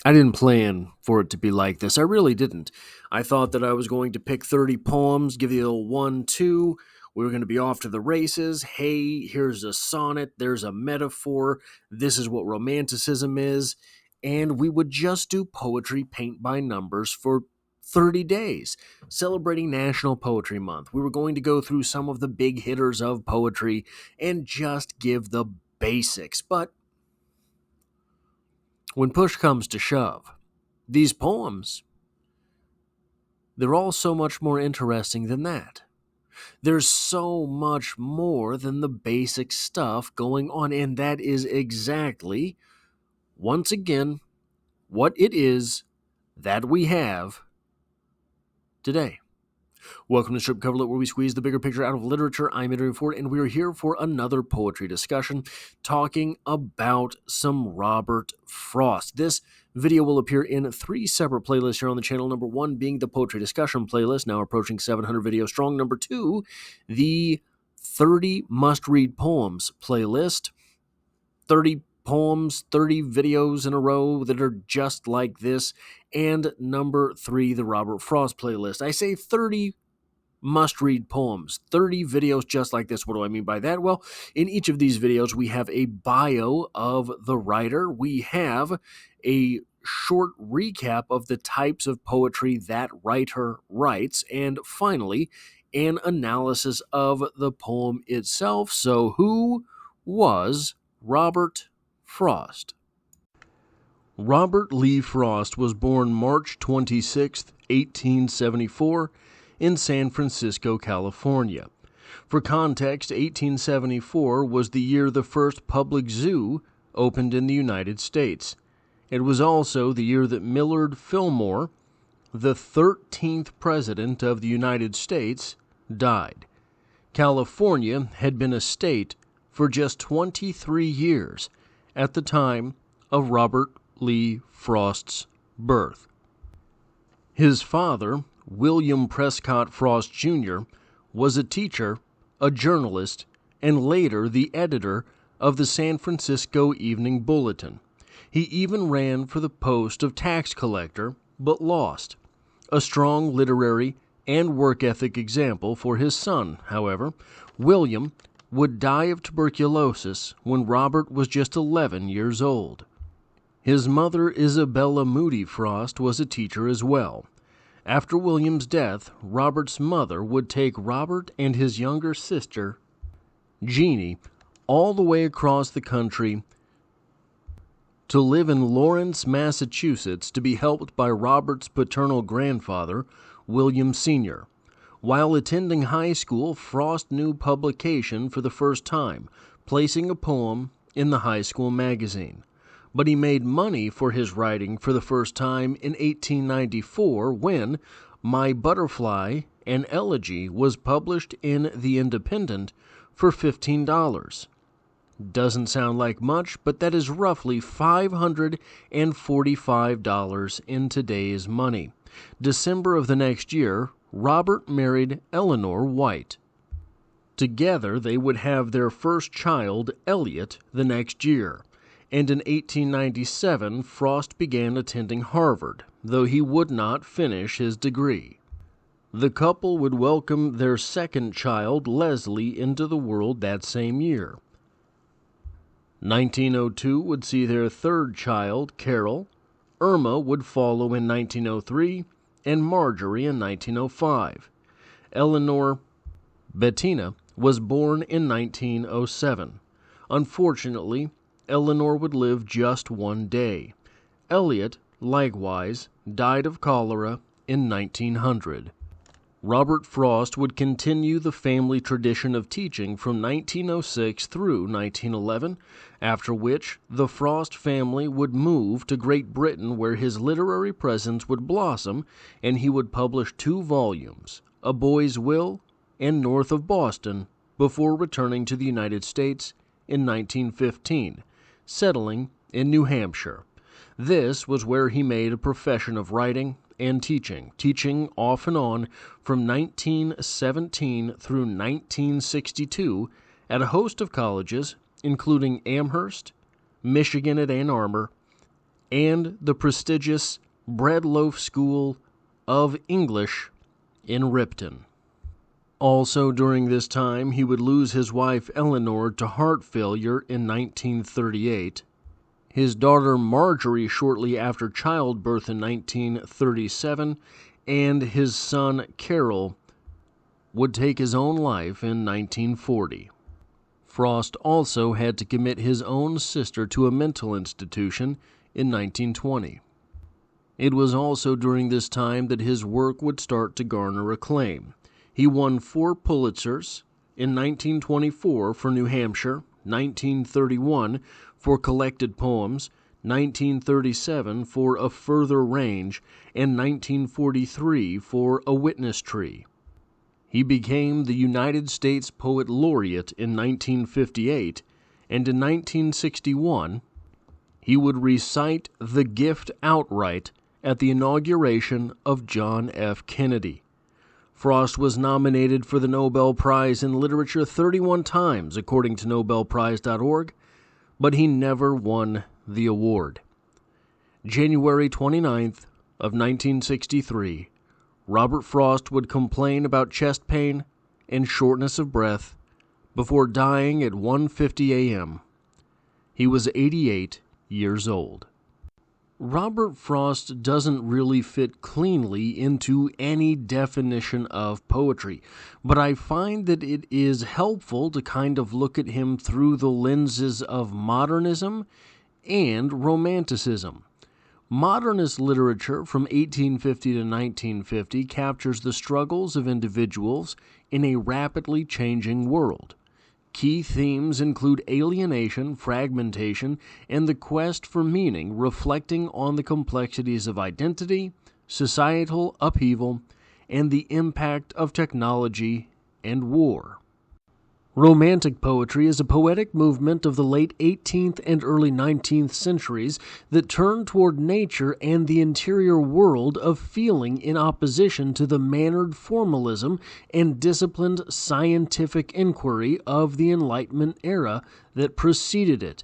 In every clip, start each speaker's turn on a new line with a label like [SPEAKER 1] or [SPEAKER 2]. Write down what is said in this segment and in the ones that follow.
[SPEAKER 1] I didn't plan for it to be like this. I really didn't. I thought that I was going to pick 30 poems, give you a 1, 2. We were going to be off to the races. Hey, here's a sonnet. There's a metaphor. This is what romanticism is. And we would just do poetry paint by numbers for 30 days, celebrating National Poetry Month. We were going to go through some of the big hitters of poetry and just give the basics. But when push comes to shove, these poems, they're all so much more interesting than that. There's so much more than the basic stuff going on, and that is exactly, once again, what it is that we have today. Welcome to Strip Coverlet, where we squeeze the bigger picture out of literature. I'm Adrian Ford, and we are here for another poetry discussion, talking about some Robert Frost. This video will appear in 3 separate playlists here on the channel. Number 1 being the poetry discussion playlist, now approaching 700 videos strong. Number 2, the 30 must-read poems playlist. 30 poems, 30 videos in a row that are just like this. And number 3, the Robert Frost playlist. I say 30 must-read poems, 30 videos just like this. What do I mean by that? Well, in each of these videos, we have a bio of the writer. We have a short recap of the types of poetry that writer writes. And finally, an analysis of the poem itself. So who was Robert Frost? Robert Lee Frost was born March 26, 1874, in San Francisco, California. For context, 1874 was the year the first public zoo opened in the United States. It was also the year that Millard Fillmore, the 13th President of the United States, died. California had been a state for just 23 years at the time of Robert Lee Frost's birth. His father, William Prescott Frost Jr., was a teacher, a journalist, and later the editor of the San Francisco Evening Bulletin. He even ran for the post of tax collector, but lost. A strong literary and work ethic example for his son, however, William would die of tuberculosis when Robert was just 11 years old. His mother, Isabella Moody Frost, was a teacher as well. After William's death, Robert's mother would take Robert and his younger sister, Jeannie, all the way across the country to live in Lawrence, Massachusetts, to be helped by Robert's paternal grandfather, William Sr. While attending high school, Frost knew publication for the first time, placing a poem in the high school magazine. But he made money for his writing for the first time in 1894 when My Butterfly, an Elegy, was published in The Independent for $15. Doesn't sound like much, but that is roughly $545 in today's money. December of the next year, Robert married Eleanor White. Together, they would have their first child, Eliot, the next year. And in 1897, Frost began attending Harvard, though he would not finish his degree. The couple would welcome their second child, Leslie, into the world that same year. 1902 would see their third child, Carol. Irma would follow in 1903, and Marjorie in 1905. Eleanor Bettina was born in 1907. Unfortunately, Eleanor would live just one day. Eliot, likewise, died of cholera in 1900. Robert Frost would continue the family tradition of teaching from 1906 through 1911, after which the Frost family would move to Great Britain, where his literary presence would blossom, and he would publish 2 volumes, A Boy's Will and North of Boston, before returning to the United States in 1915, settling in New Hampshire. This was where he made a profession of writing and teaching off and on from 1917 through 1962 at a host of colleges, including Amherst, Michigan at Ann Arbor, and the prestigious Breadloaf School of English in Ripton. Also during this time, he would lose his wife Eleanor to heart failure in 1938, his daughter Marjorie shortly after childbirth in 1937, and his son Carroll would take his own life in 1940. Frost also had to commit his own sister to a mental institution in 1920. It was also during this time that his work would start to garner acclaim. He won 4 Pulitzers in 1924 for New Hampshire, 1931 for Collected Poems, 1937 for A Further Range, and 1943 for A Witness Tree. He became the United States Poet Laureate in 1958, and in 1961 he would recite The Gift outright at the inauguration of John F. Kennedy. Frost was nominated for the Nobel Prize in Literature 31 times, according to NobelPrize.org, but he never won the award. January 29th of 1963, Robert Frost would complain about chest pain and shortness of breath before dying at 1:50 a.m. He was 88 years old. Robert Frost doesn't really fit cleanly into any definition of poetry, but I find that it is helpful to kind of look at him through the lenses of modernism and romanticism. Modernist literature from 1850 to 1950 captures the struggles of individuals in a rapidly changing world. Key themes include alienation, fragmentation, and the quest for meaning, reflecting on the complexities of identity, societal upheaval, and the impact of technology and war. Romantic poetry is a poetic movement of the late 18th and early 19th centuries that turned toward nature and the interior world of feeling in opposition to the mannered formalism and disciplined scientific inquiry of the Enlightenment era that preceded it.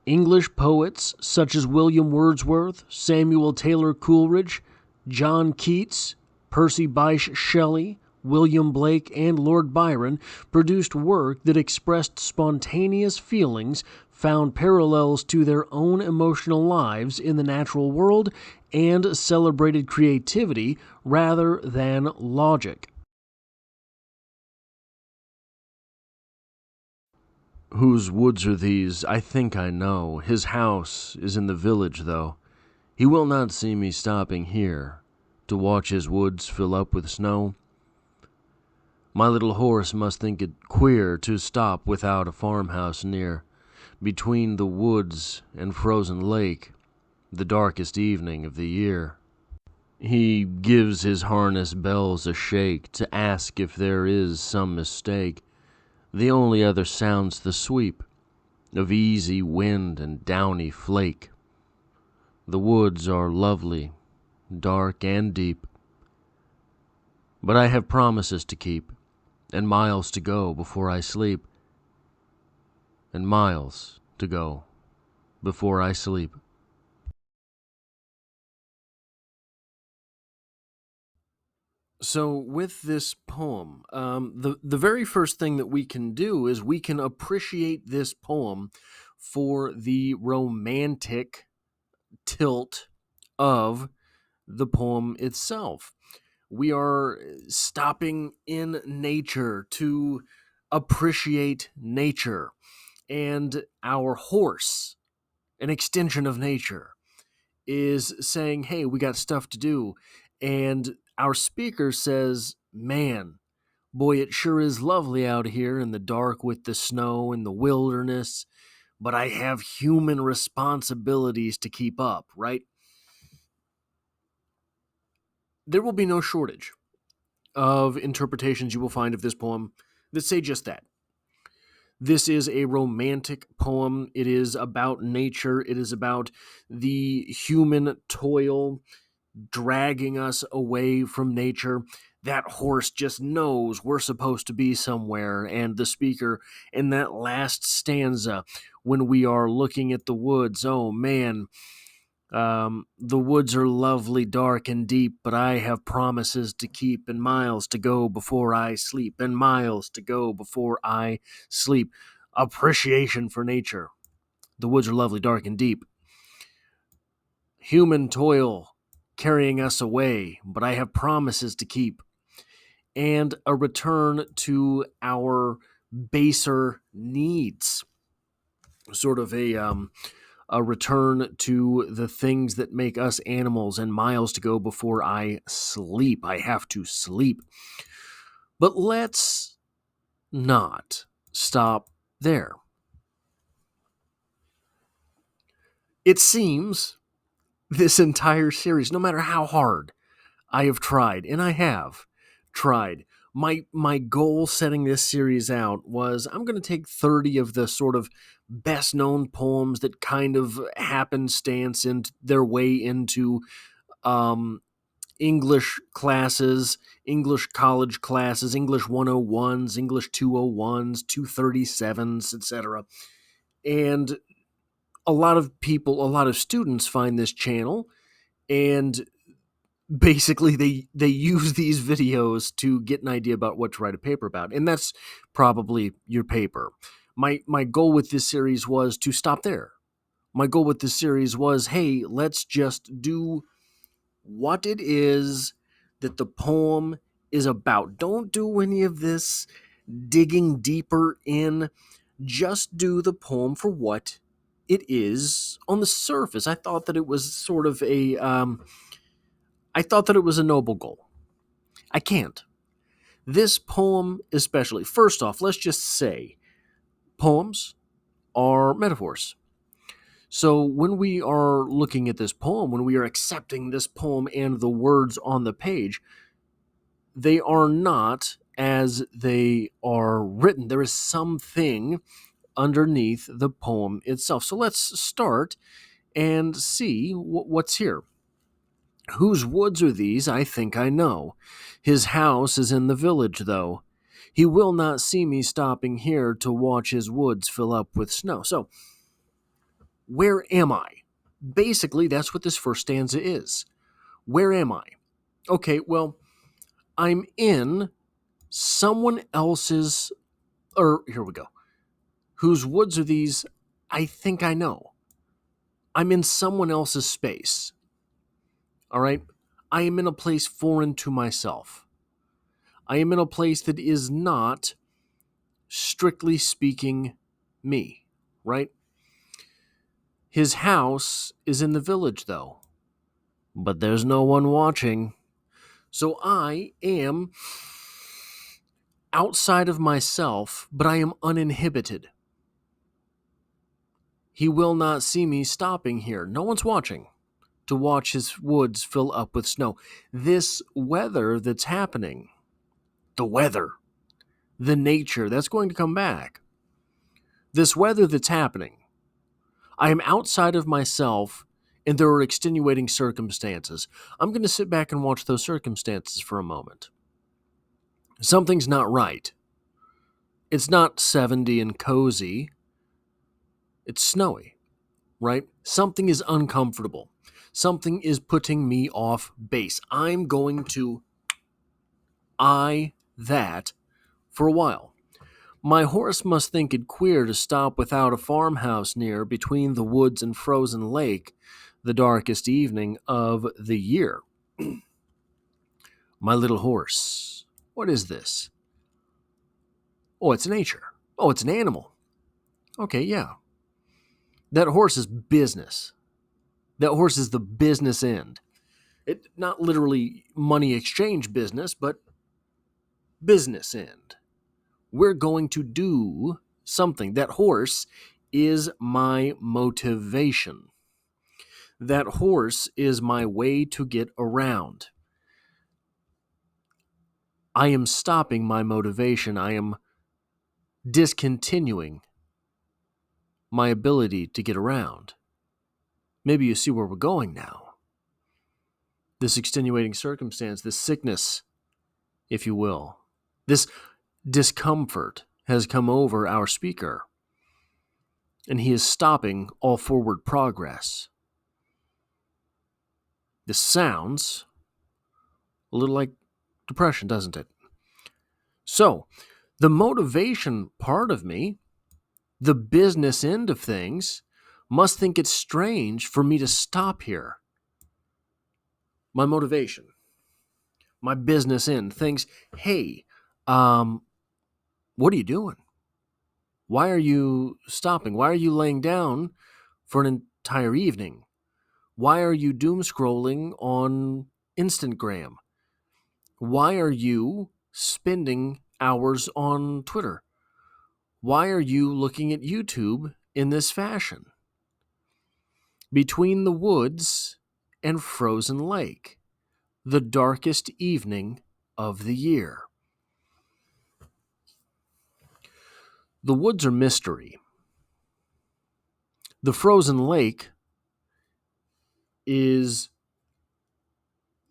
[SPEAKER 1] English poets such as William Wordsworth, Samuel Taylor Coleridge, John Keats, Percy Bysshe Shelley, William Blake, and Lord Byron produced work that expressed spontaneous feelings, found parallels to their own emotional lives in the natural world, and celebrated creativity rather than logic. Whose woods are these? I think I know. His house is in the village, though. He will not see me stopping here to watch his woods fill up with snow. My little horse must think it queer to stop without a farmhouse near, between the woods and frozen lake, the darkest evening of the year. He gives his harness bells a shake to ask if there is some mistake. The only other sound's the sweep of easy wind and downy flake. The woods are lovely, dark and deep, but I have promises to keep, and miles to go before I sleep, and miles to go before I sleep. So with this poem, the very first thing that we can do is we can appreciate this poem for the romantic tilt of the poem itself. We are stopping in nature to appreciate nature, and our horse, an extension of nature, is saying, hey, we got stuff to do. And our speaker says, man, boy, it sure is lovely out here in the dark with the snow and the wilderness, but I have human responsibilities to keep up, right? There will be no shortage of interpretations you will find of this poem that say just that. This is a romantic poem. It is about nature. It is about the human toil dragging us away from nature. That horse just knows we're supposed to be somewhere. And the speaker in that last stanza, when we are looking at the woods, oh man, The woods are lovely, dark, and deep, but I have promises to keep and miles to go before I sleep, and miles to go before I sleep. Appreciation for nature. The woods are lovely, dark, and deep. Human toil carrying us away, but I have promises to keep. And a return to our baser needs. Sort of a return to the things that make us animals, and miles to go before I sleep. I have to sleep. But let's not stop there. It seems this entire series, no matter how hard I have tried, and I have tried, my goal setting this series out was I'm going to take 30 of the sort of best known poems that kind of happenstance in their way into um, English classes, English college classes, English 101s, English 201s, 237s, etc. And a lot of people, a lot of students find this channel, and basically they use these videos to get an idea about what to write a paper about, and that's probably your paper. My goal with this series was to stop there. My goal with this series was, hey, let's just do what it is that the poem is about. Don't do any of this digging deeper in. Just do the poem for what it is on the surface. I thought that it was sort of I thought that it was a noble goal. I can't. This poem, especially, first off, let's just say poems are metaphors. So when we are looking at this poem, when we are accepting this poem and the words on the page, they are not as they are written. There is something underneath the poem itself. So let's start and see what's here. Whose woods are these? I think I know. His house is in the village, though. He will not see me stopping here to watch his woods fill up with snow. So, where am I? Basically, that's what this first stanza is. Where am I? Okay, well, I'm in someone else's, or here we go. Whose woods are these? I think I know. I'm in someone else's space. All right? I am in a place foreign to myself. I am in a place that is not, strictly speaking, me, right? His house is in the village, though. But there's no one watching. So I am outside of myself, but I am uninhibited. He will not see me stopping here. No one's watching to watch his woods fill up with snow. This weather that's happening, the weather, the nature, that's going to come back. This weather that's happening, I am outside of myself, and there are extenuating circumstances. I'm going to sit back and watch those circumstances for a moment. Something's not right. It's not 70 and cozy. It's snowy, right? Something is uncomfortable. Something is putting me off base. I'm going to eye that for a while. My horse must think it queer to stop without a farmhouse near, between the woods and frozen lake, the darkest evening of the year. My little horse. What is this? Oh, it's nature. Oh, it's an animal. Okay, yeah. That horse is business. That horse is the business end. It not literally money exchange business, but business end. We're going to do something. That horse is my motivation. That horse is my way to get around. I am stopping my motivation. I am discontinuing my ability to get around. Maybe you see where we're going now. This extenuating circumstance, this sickness, if you will, this discomfort has come over our speaker, and he is stopping all forward progress. This sounds a little like depression, doesn't it? So, the motivation part of me, the business end of things, must think it's strange for me to stop here. My motivation, my business end thinks, hey, what are you doing? Why are you stopping? Why are you laying down for an entire evening? Why are you doom scrolling on Instagram? Why are you spending hours on Twitter? Why are you looking at YouTube in this fashion? Between the woods and frozen lake, the darkest evening of the year. The woods are mystery. The frozen lake is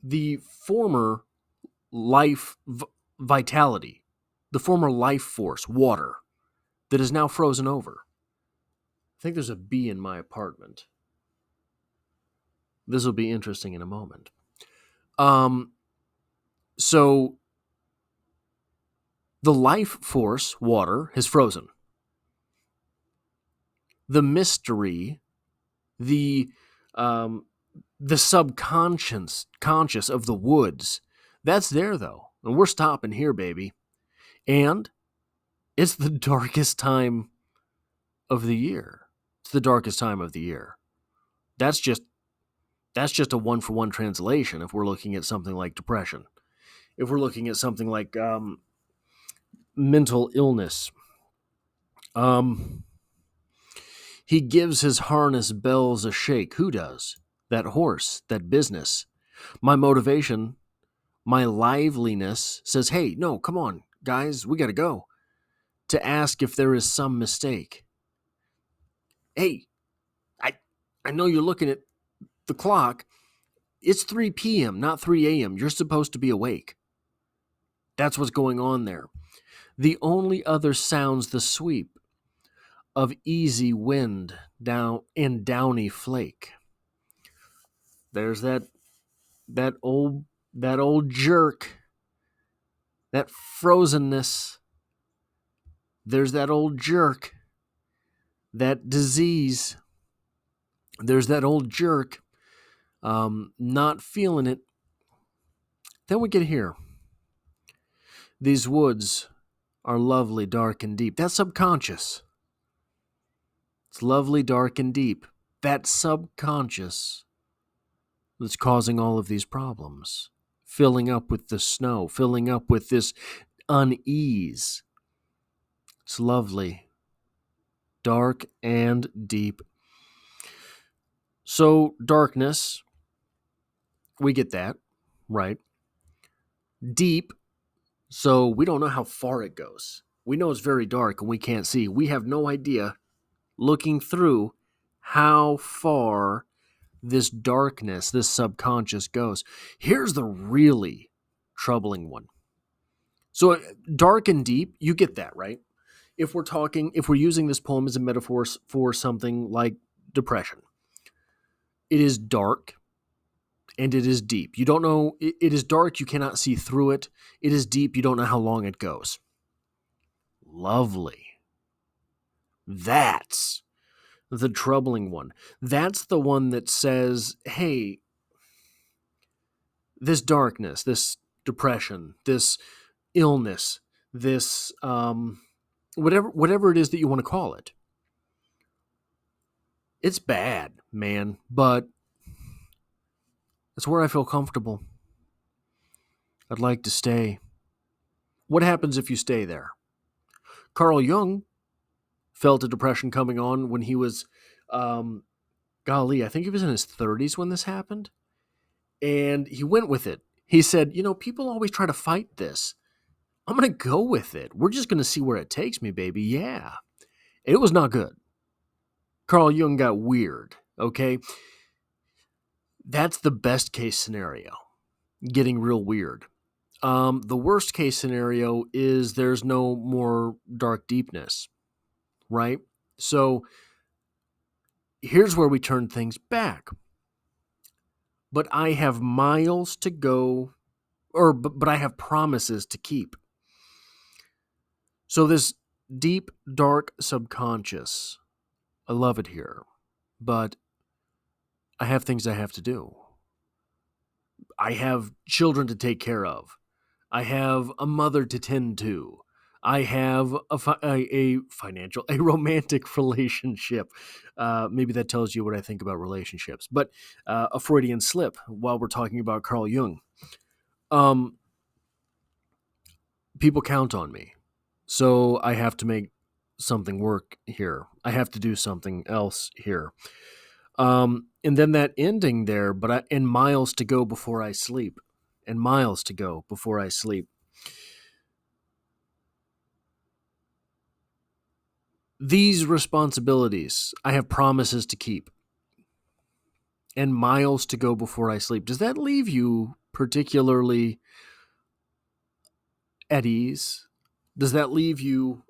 [SPEAKER 1] the former vitality, the former life force, water, that is now frozen over. I think there's a bee in my apartment. This will be interesting in a moment. So the life force, water, has frozen. The mystery, the subconscious of the woods, that's there though, and we're stopping here, baby. And it's the darkest time of the year. It's the darkest time of the year. That's just a one-for-one translation if we're looking at something like depression. If we're looking at something like mental illness. He gives his harness bells a shake. Who does? That horse, that business. My motivation, my liveliness says, hey, no, come on, guys, we got to go. To ask if there is some mistake. Hey, I know you're looking at the clock. It's 3 p.m., not 3 a.m. You're supposed to be awake. That's what's going on there. The only other sounds the sweep of easy wind down and downy flake. There's that old jerk, that frozenness. There's that old jerk, that disease. There's that old jerk, not feeling it. Then we get here. These woods are lovely, dark, and deep. That's subconscious. It's lovely, dark, and deep. That subconscious that's causing all of these problems. Filling up with the snow, filling up with this unease. It's lovely, dark, and deep. So, darkness, we get that, right? Deep, so we don't know how far it goes. We know it's very dark and we can't see. We have no idea, looking through, how far this darkness, this subconscious goes. Here's the really troubling one. So dark and deep, you get that, right? If we're using this poem as a metaphor for something like depression, it is dark and it is deep. You don't know, it is dark, you cannot see through it. It is deep, you don't know how long it goes. Lovely. That's the troubling one. That's the one that says, hey, this darkness, this depression, this illness, this whatever it is that you want to call it, it's bad, man, but it's where I feel comfortable. I'd like to stay. What happens if you stay there? Carl Jung felt a depression coming on when he was, I think he was in his 30s when this happened. And he went with it. He said, people always try to fight this. I'm going to go with it. We're just going to see where it takes me, baby. Yeah. It was not good. Carl Jung got weird, okay? That's the best case scenario, getting real weird. The worst case scenario is there's no more dark deepness, right? So here's where we turn things back. but I have miles to go, but I have promises to keep. So this deep, dark subconscious, I love it here, but I have things I have to do. I have children to take care of. I have a mother to tend to. I have a financial, a romantic relationship. Maybe that tells you what I think about relationships, but a Freudian slip while we're talking about Carl Jung. Um, People count on me, so I have to make something work here. I have to do something else here. And then that ending there, and miles to go before I sleep, and miles to go before I sleep. These responsibilities, I have promises to keep, and miles to go before I sleep. Does that leave you particularly at ease? Does that leave you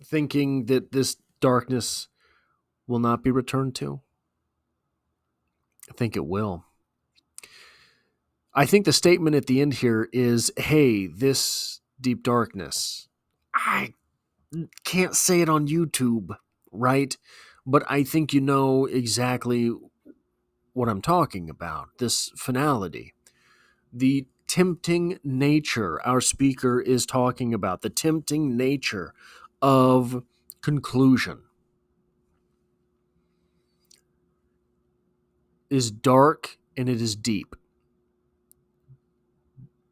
[SPEAKER 1] thinking that this darkness will not be returned to? I think it will. I think the statement at the end here is, hey, this deep darkness, I can't say it on YouTube, right? But I think you know exactly what I'm talking about. This finality, the tempting nature our speaker is talking about, the tempting nature of conclusion is dark and it is deep.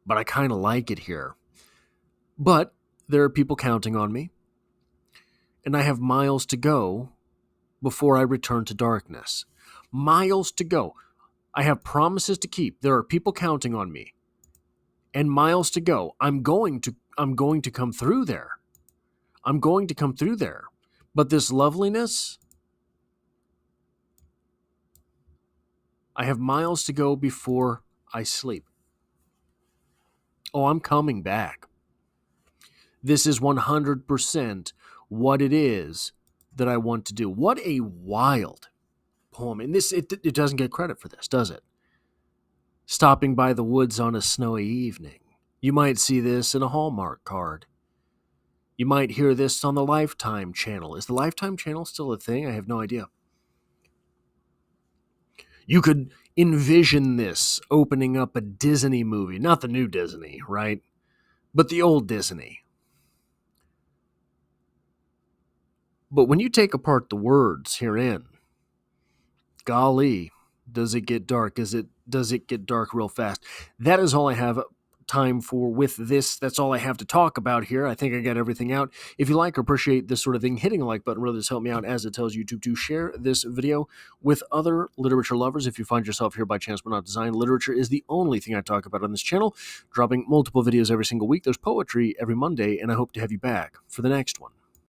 [SPEAKER 1] But I kind of like it here. But there are people counting on me, and I have miles to go before I return to darkness. Miles to go. I have promises to keep. There are people counting on me, and miles to go. I'm going to come through there. I'm going to come through there. But this loveliness, I have miles to go before I sleep. Oh, I'm coming back. This is 100% what it is that I want to do. What a wild poem. And it doesn't get credit for this, does it? Stopping by the woods on a snowy evening. You might see this in a Hallmark card. You might hear this on the Lifetime channel. Is the Lifetime channel still a thing? I have no idea. You could envision this opening up a Disney movie. Not the new Disney, right? But the old Disney. But when you take apart the words herein, golly, does it get dark? Does it get dark real fast? That is all I have time for with this. That's all I have to talk about here. I think I got everything out. If you like or appreciate this sort of thing, hitting a like button really does help me out, as it tells YouTube to share this video with other literature lovers. If you find yourself here by chance but not design, literature is the only thing I talk about on this channel. Dropping multiple videos every single week. There's poetry every Monday, and I hope to have you back for the next one.